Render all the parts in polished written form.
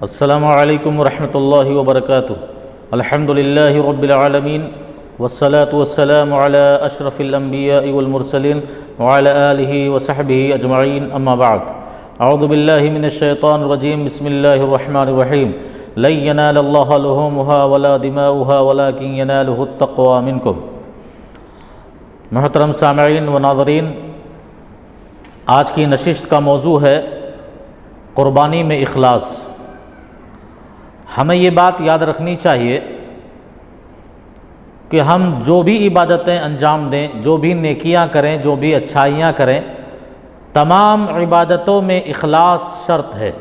السلام علیکم ورحمۃ اللہ وبرکاتہ۔ الحمد للہ رب العالمین والصلاة والسلام علی اشرف الانبیاء والمرسلین وعلی آلہ وصحبہ اجمعین، اما بعد۔ اعوذ باللہ من الشیطان الرجیم، بسم اللہ الرحمن الرحیم۔ لن ینال اللہ لحومها ولا دماؤها ولکن ینالہ التقوی منکم۔ محترم سامعین و ناظرین، آج کی نشست کا موضوع ہے قربانی میں اخلاص۔ ہمیں یہ بات یاد رکھنی چاہیے کہ ہم جو بھی عبادتیں انجام دیں، جو بھی نیکیاں کریں، جو بھی اچھائیاں کریں، تمام عبادتوں میں اخلاص شرط ہے۔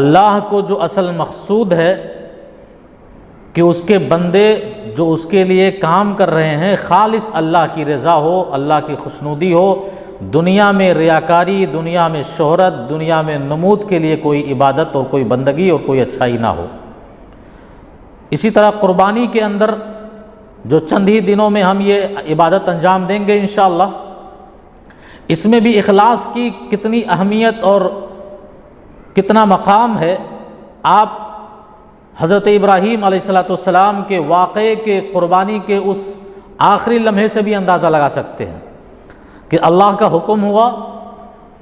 اللہ کو جو اصل مقصود ہے کہ اس کے بندے جو اس کے لیے کام کر رہے ہیں خالص اللہ کی رضا ہو، اللہ کی خوشنودی ہو، دنیا میں ریاکاری، دنیا میں شہرت، دنیا میں نمود کے لیے کوئی عبادت اور کوئی بندگی اور کوئی اچھائی نہ ہو۔ اسی طرح قربانی کے اندر جو چند ہی دنوں میں ہم یہ عبادت انجام دیں گے انشاءاللہ، اس میں بھی اخلاص کی کتنی اہمیت اور کتنا مقام ہے، آپ حضرت ابراہیم علیہ السلام کے واقعے کے قربانی کے اس آخری لمحے سے بھی اندازہ لگا سکتے ہیں کہ اللہ کا حکم ہوا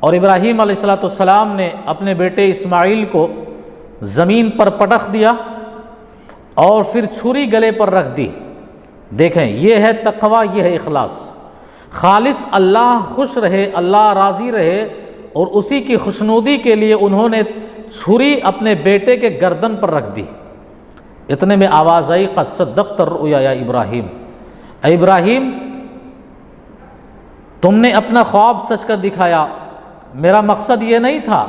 اور ابراہیم علیہ السلام نے اپنے بیٹے اسماعیل کو زمین پر پٹخ دیا اور پھر چھری گلے پر رکھ دی۔ دیکھیں، یہ ہے تقوی، یہ ہے اخلاص۔ خالص اللہ خوش رہے، اللہ راضی رہے، اور اسی کی خوشنودی کے لیے انہوں نے چھری اپنے بیٹے کے گردن پر رکھ دی۔ اتنے میں آواز آئی، قد صدقت الرؤیا یا ابراہیم، اے ابراہیم تم نے اپنا خواب سچ کر دکھایا۔ میرا مقصد یہ نہیں تھا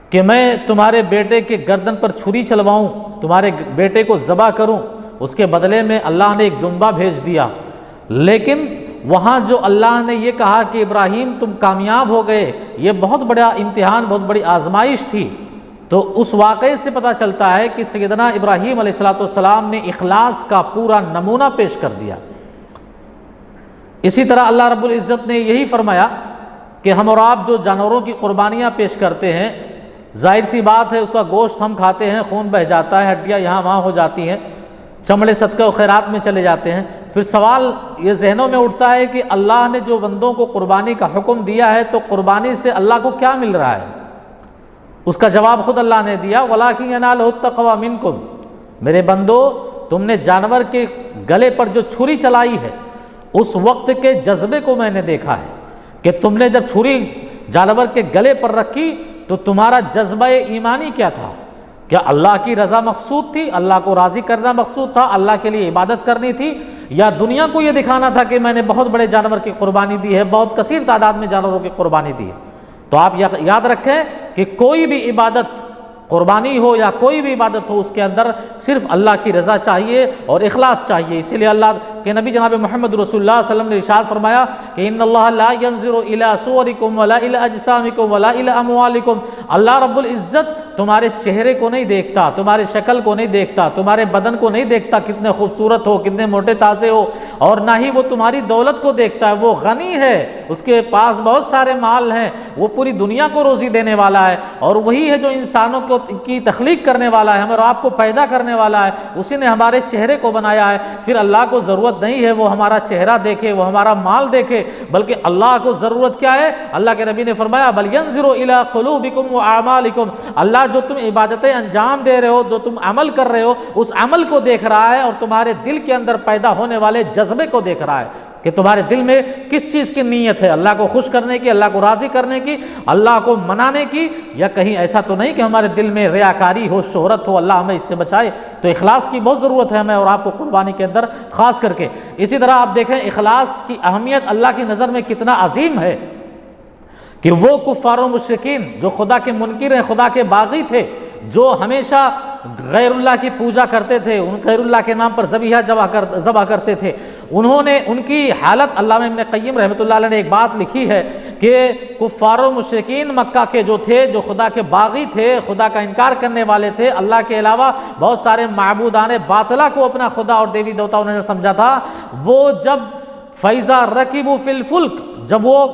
کہ میں تمہارے بیٹے کے گردن پر چھری چلواؤں، تمہارے بیٹے کو ذبح کروں، اس کے بدلے میں اللہ نے ایک دمبا بھیج دیا، لیکن وہاں جو اللہ نے یہ کہا کہ ابراہیم تم کامیاب ہو گئے، یہ بہت بڑا امتحان، بہت بڑی آزمائش تھی۔ تو اس واقعے سے پتہ چلتا ہے کہ سیدنا ابراہیم علیہ السلام نے اخلاص کا پورا نمونہ پیش کر دیا۔ اسی طرح اللہ رب العزت نے یہی فرمایا کہ ہم اور آپ جو جانوروں کی قربانیاں پیش کرتے ہیں، ظاہر سی بات ہے اس کا گوشت ہم کھاتے ہیں، خون بہہ جاتا ہے، ہڈیاں یہاں وہاں ہو جاتی ہیں، چمڑے صدقہ و خیرات میں چلے جاتے ہیں۔ پھر سوال یہ ذہنوں میں اٹھتا ہے کہ اللہ نے جو بندوں کو قربانی کا حکم دیا ہے تو قربانی سے اللہ کو کیا مل رہا ہے؟ اس کا جواب خود اللہ نے دیا، وَلَٰكِنْ يَنَالُهُ التَّقْوَىٰ مِنْكُمْ۔ میرے بندو، تم نے جانور کے گلے پر جو چھری چلائی ہے، اس وقت کے جذبے کو میں نے دیکھا ہے کہ تم نے جب چھری جانور کے گلے پر رکھی تو تمہارا جذبہ ایمانی کیا تھا؟ کیا اللہ کی رضا مقصود تھی، اللہ کو راضی کرنا مقصود تھا، اللہ کے لیے عبادت کرنی تھی، یا دنیا کو یہ دکھانا تھا کہ میں نے بہت بڑے جانور کی قربانی دی ہے، بہت کثیر تعداد میں جانوروں کی قربانی دی ہے؟ تو آپ یاد رکھیں کہ کوئی بھی عبادت، قربانی ہو یا کوئی بھی عبادت ہو، اس کے اندر صرف اللہ کی رضا چاہیے اور اخلاص چاہیے۔ اسی لیے اللہ کے نبی جناب محمد رسول اللہ صلی اللہ علیہ وسلم نے ارشاد فرمایا کہ ان اللہ لا ينظر الى صورکم ولا الى اجسامکم ولا الى اموالکم۔ اللہ رب العزت تمہارے چہرے کو نہیں دیکھتا، تمہارے شکل کو نہیں دیکھتا، تمہارے بدن کو نہیں دیکھتا کتنے خوبصورت ہو، کتنے موٹے تازے ہو، اور نہ ہی وہ تمہاری دولت کو دیکھتا ہے۔ وہ غنی ہے، اس کے پاس بہت سارے مال ہیں، وہ پوری دنیا کو روزی دینے والا ہے، اور وہی ہے جو انسانوں کی تخلیق کرنے والا ہے، ہم اور آپ کو پیدا کرنے والا ہے، اسی نے ہمارے چہرے کو بنایا ہے۔ پھر اللہ کو ضرورت نہیں ہے وہ ہمارا چہرہ دیکھے، وہ ہمارا مال دیکھے، بلکہ اللہ کو ضرورت کیا ہے؟ اللہ کے نبی نے فرمایا بل ينظر الى قلوبکم واعمالکم۔ اللہ جو تم عبادتیں انجام دے رہے ہو، جو تم عمل کر رہے ہو، اس عمل کو دیکھ رہا ہے، اور تمہارے دل کے اندر پیدا ہونے والے جذبے کو دیکھ رہا ہے کہ تمہارے دل میں کس چیز کی نیت ہے، اللہ کو خوش کرنے کی، اللہ کو راضی کرنے کی، اللہ کو منانے کی، یا کہیں ایسا تو نہیں کہ ہمارے دل میں ریاکاری ہو، شہرت ہو۔ اللہ ہمیں اس سے بچائے۔ تو اخلاص کی بہت ضرورت ہے ہمیں اور آپ کو قربانی کے اندر خاص کر کے۔ اسی طرح آپ دیکھیں اخلاص کی اہمیت اللہ کی نظر میں کتنا عظیم ہے کہ وہ کفار و مشرکین جو خدا کے منکر ہیں، خدا کے باغی تھے، جو ہمیشہ غیر اللہ کی پوجا کرتے تھے، ان غیر اللہ کے نام پر ذبح کرتے تھے، انہوں نے ان کی حالت، علامہ ابن قیم رحمۃ اللہ علیہ نے ایک بات لکھی ہے کہ کفار و مشرکین مکہ کے جو تھے، جو خدا کے باغی تھے، خدا کا انکار کرنے والے تھے، اللہ کے علاوہ بہت سارے معبودان باطلہ کو اپنا خدا اور دیوی دیوتا انہوں نے سمجھا تھا، وہ جب فَإِذَا رَكِبُوا فِي الْفُلْكِ، جب وہ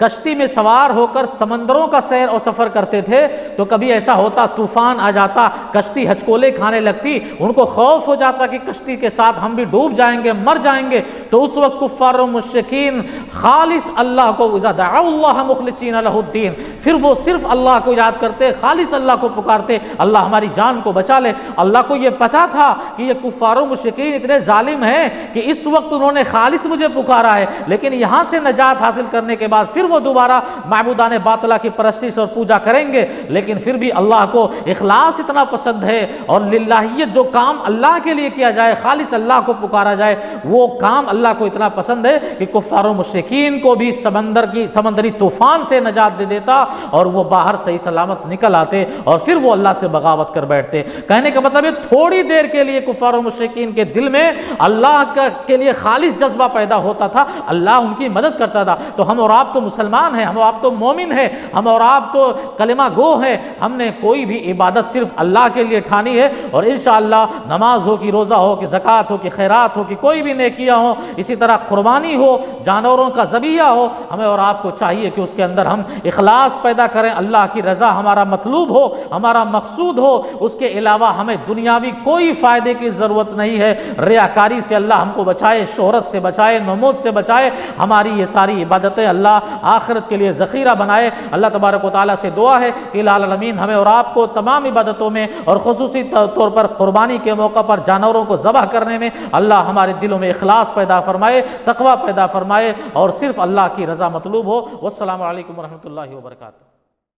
کشتی میں سوار ہو کر سمندروں کا سیر اور سفر کرتے تھے تو کبھی ایسا ہوتا طوفان آ جاتا، کشتی ہچکولے کھانے لگتی، ان کو خوف ہو جاتا کہ کشتی کے ساتھ ہم بھی ڈوب جائیں گے، مر جائیں گے، تو اس وقت کفار و مشرکین خالص اللہ کو اذا دعوا اللہ مخلصین لہ الدین، پھر وہ صرف اللہ کو یاد کرتے، خالص اللہ کو پکارتے، اللہ ہماری جان کو بچا لے۔ اللہ کو یہ پتا تھا کہ یہ کفار و مشرکین اتنے ظالم ہیں کہ اس وقت انہوں نے خالص مجھے پکارا ہے، لیکن یہاں سے نجات حاصل کرنے کے بعد پھر وہ دوبارہ معبودان باطلہ کی پرستش اور پوجا کریں گے، لیکن پھر بھی اللہ کو اخلاص اتنا پسند ہے، اور للہیت جو کام اللہ کے لیے کیا جائے، خالص اللہ کو پکارا جائے، وہ کام اللہ کو اتنا پسند ہے کہ کفار و مشرکین کو بھی سمندری طوفان سے نجات دے دیتا اور وہ باہر صحیح سلامت نکل آتے، اور پھر وہ اللہ سے بغاوت کر بیٹھتے۔ کہنے کا مطلب ہے تھوڑی دیر کے لیے کفار و مشرکین کے دل میں اللہ کے لیے خالص جذبہ پیدا ہوتا تھا، اللہ ان کی مدد کرتا تھا۔ تو ہم اور آپ تو مسلمان ہیں، ہم اور آپ تو مومن ہیں، ہم اور آپ تو کلمہ گو ہیں، ہم نے کوئی بھی عبادت صرف اللہ کے لیے ٹھانی ہے، اور انشاءاللہ نماز ہو کہ روزہ ہو کہ زکوٰۃ ہو کہ خیرات ہو کہ کوئی بھی نیکیاں ہو، اسی طرح قربانی ہو، جانوروں کا ذبیحہ ہو، ہمیں اور آپ کو چاہیے کہ اس کے اندر ہم اخلاص پیدا کریں، اللہ کی رضا ہمارا مطلوب ہو، ہمارا مقصود ہو، اس کے علاوہ ہمیں دنیاوی کوئی فائدے کی ضرورت نہیں ہے۔ ریاکاری سے اللہ ہم کو بچائے، شہرت سے بچائے، نمود سے بچائے، ہماری یہ ساری عبادتیں اللہ آخرت کے لیے ذخیرہ بنائے۔ اللہ تبارک و تعالیٰ سے دعا ہے کہ الٰہ العالمین ہمیں اور آپ کو تمام عبادتوں میں اور خصوصی طور پر قربانی کے موقع پر جانوروں کو ذبح کرنے میں اللہ ہمارے دلوں میں اخلاص پیدا فرمائے، تقوی پیدا فرمائے، اور صرف اللہ کی رضا مطلوب ہو۔ والسلام علیکم ورحمۃ اللہ وبرکاتہ۔